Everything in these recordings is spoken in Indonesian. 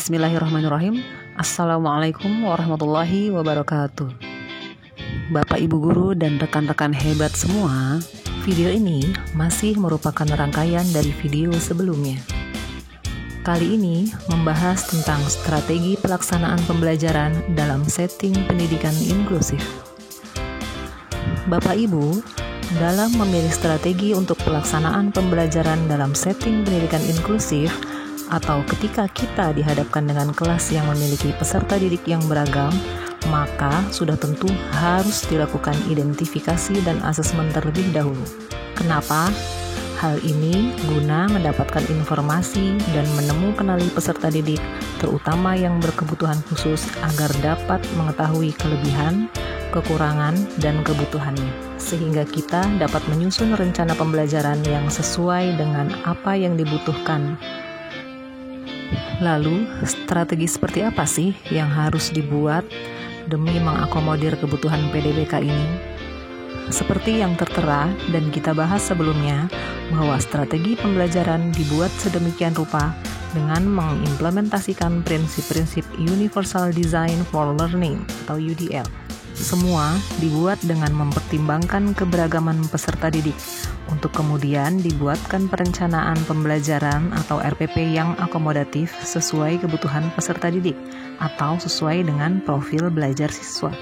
Bismillahirrahmanirrahim. Assalamualaikum warahmatullahi wabarakatuh. Bapak, Ibu guru, dan rekan-rekan hebat semua, video ini masih merupakan rangkaian dari video sebelumnya. Kali ini membahas tentang strategi pelaksanaan pembelajaran dalam setting pendidikan inklusif. Bapak Ibu, dalam memilih strategi untuk pelaksanaan pembelajaran dalam setting pendidikan inklusif, atau ketika kita dihadapkan dengan kelas yang memiliki peserta didik yang beragam, maka sudah tentu harus dilakukan identifikasi dan asesmen terlebih dahulu. Kenapa? Hal ini guna mendapatkan informasi dan mengenali peserta didik, terutama yang berkebutuhan khusus, agar dapat mengetahui kelebihan, kekurangan, dan kebutuhannya, sehingga kita dapat menyusun rencana pembelajaran yang sesuai dengan apa yang dibutuhkan. Lalu, strategi seperti apa sih yang harus dibuat demi mengakomodir kebutuhan PDBK ini? Seperti yang tertera dan kita bahas sebelumnya, bahwa strategi pembelajaran dibuat sedemikian rupa dengan mengimplementasikan prinsip-prinsip Universal Design for Learning atau UDL. Semua dibuat dengan mempertimbangkan keberagaman peserta didik, untuk kemudian dibuatkan perencanaan pembelajaran atau RPP yang akomodatif sesuai kebutuhan peserta didik atau sesuai dengan profil belajar siswa.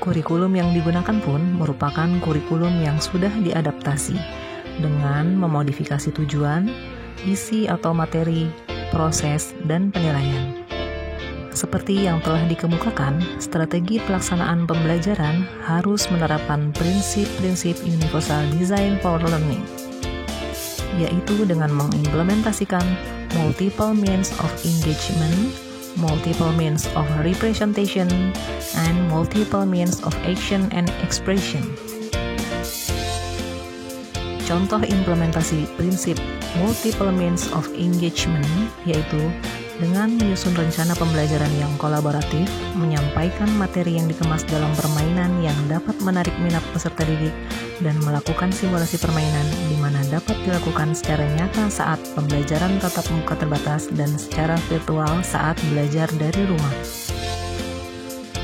Kurikulum yang digunakan pun merupakan kurikulum yang sudah diadaptasi dengan memodifikasi tujuan, isi atau materi, proses, dan penilaian. Seperti yang telah dikemukakan, strategi pelaksanaan pembelajaran harus menerapkan prinsip-prinsip Universal Design for Learning, yaitu dengan mengimplementasikan multiple means of engagement, multiple means of representation, and multiple means of action and expression. Contoh implementasi prinsip multiple means of engagement yaitu dengan menyusun rencana pembelajaran yang kolaboratif, menyampaikan materi yang dikemas dalam permainan yang dapat menarik minat peserta didik, dan melakukan simulasi permainan di mana dapat dilakukan secara nyata saat pembelajaran tatap muka terbatas dan secara virtual saat belajar dari rumah.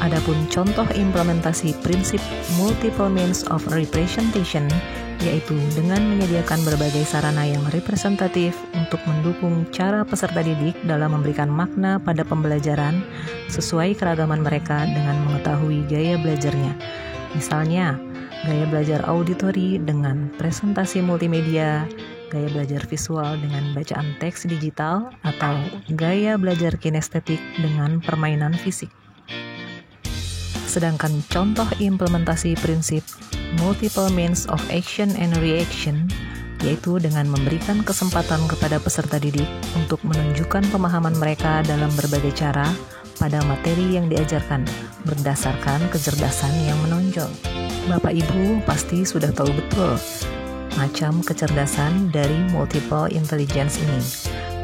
Adapun contoh implementasi prinsip multiple means of representation yaitu dengan menyediakan berbagai sarana yang representatif untuk mendukung cara peserta didik dalam memberikan makna pada pembelajaran sesuai keragaman mereka dengan mengetahui gaya belajarnya. Misalnya, gaya belajar auditori dengan presentasi multimedia, gaya belajar visual dengan bacaan teks digital, atau gaya belajar kinestetik dengan permainan fisik. Sedangkan contoh implementasi prinsip multiple means of action and reaction yaitu dengan memberikan kesempatan kepada peserta didik untuk menunjukkan pemahaman mereka dalam berbagai cara pada materi yang diajarkan berdasarkan kecerdasan yang menonjol. Bapak Ibu pasti sudah tahu betul macam kecerdasan dari multiple intelligence ini.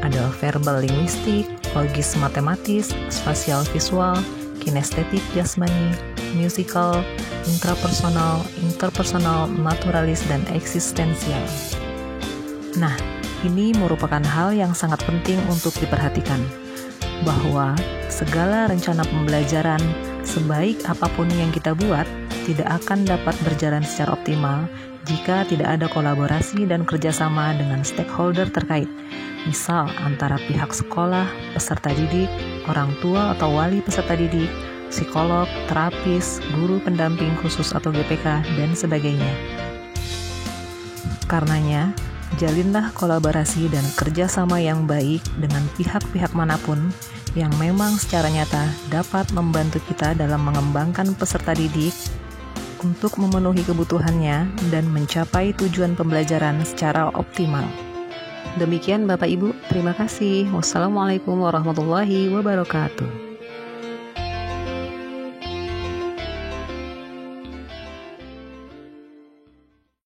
Ada verbal linguistik, logis matematis, spasial visual, kinestetik jasmani, musical, intrapersonal, interpersonal, naturalis, dan eksistensial. Nah, ini merupakan hal yang sangat penting untuk diperhatikan, bahwa segala rencana pembelajaran, sebaik apapun yang kita buat, tidak akan dapat berjalan secara optimal jika tidak ada kolaborasi dan kerjasama dengan stakeholder terkait, misal antara pihak sekolah, peserta didik, orang tua atau wali peserta didik, psikolog, terapis, guru pendamping khusus atau GPK, dan sebagainya. Karenanya, jalinlah kolaborasi dan kerjasama yang baik dengan pihak-pihak manapun yang memang secara nyata dapat membantu kita dalam mengembangkan peserta didik untuk memenuhi kebutuhannya dan mencapai tujuan pembelajaran secara optimal. Demikian Bapak Ibu, terima kasih. Wassalamualaikum warahmatullahi wabarakatuh.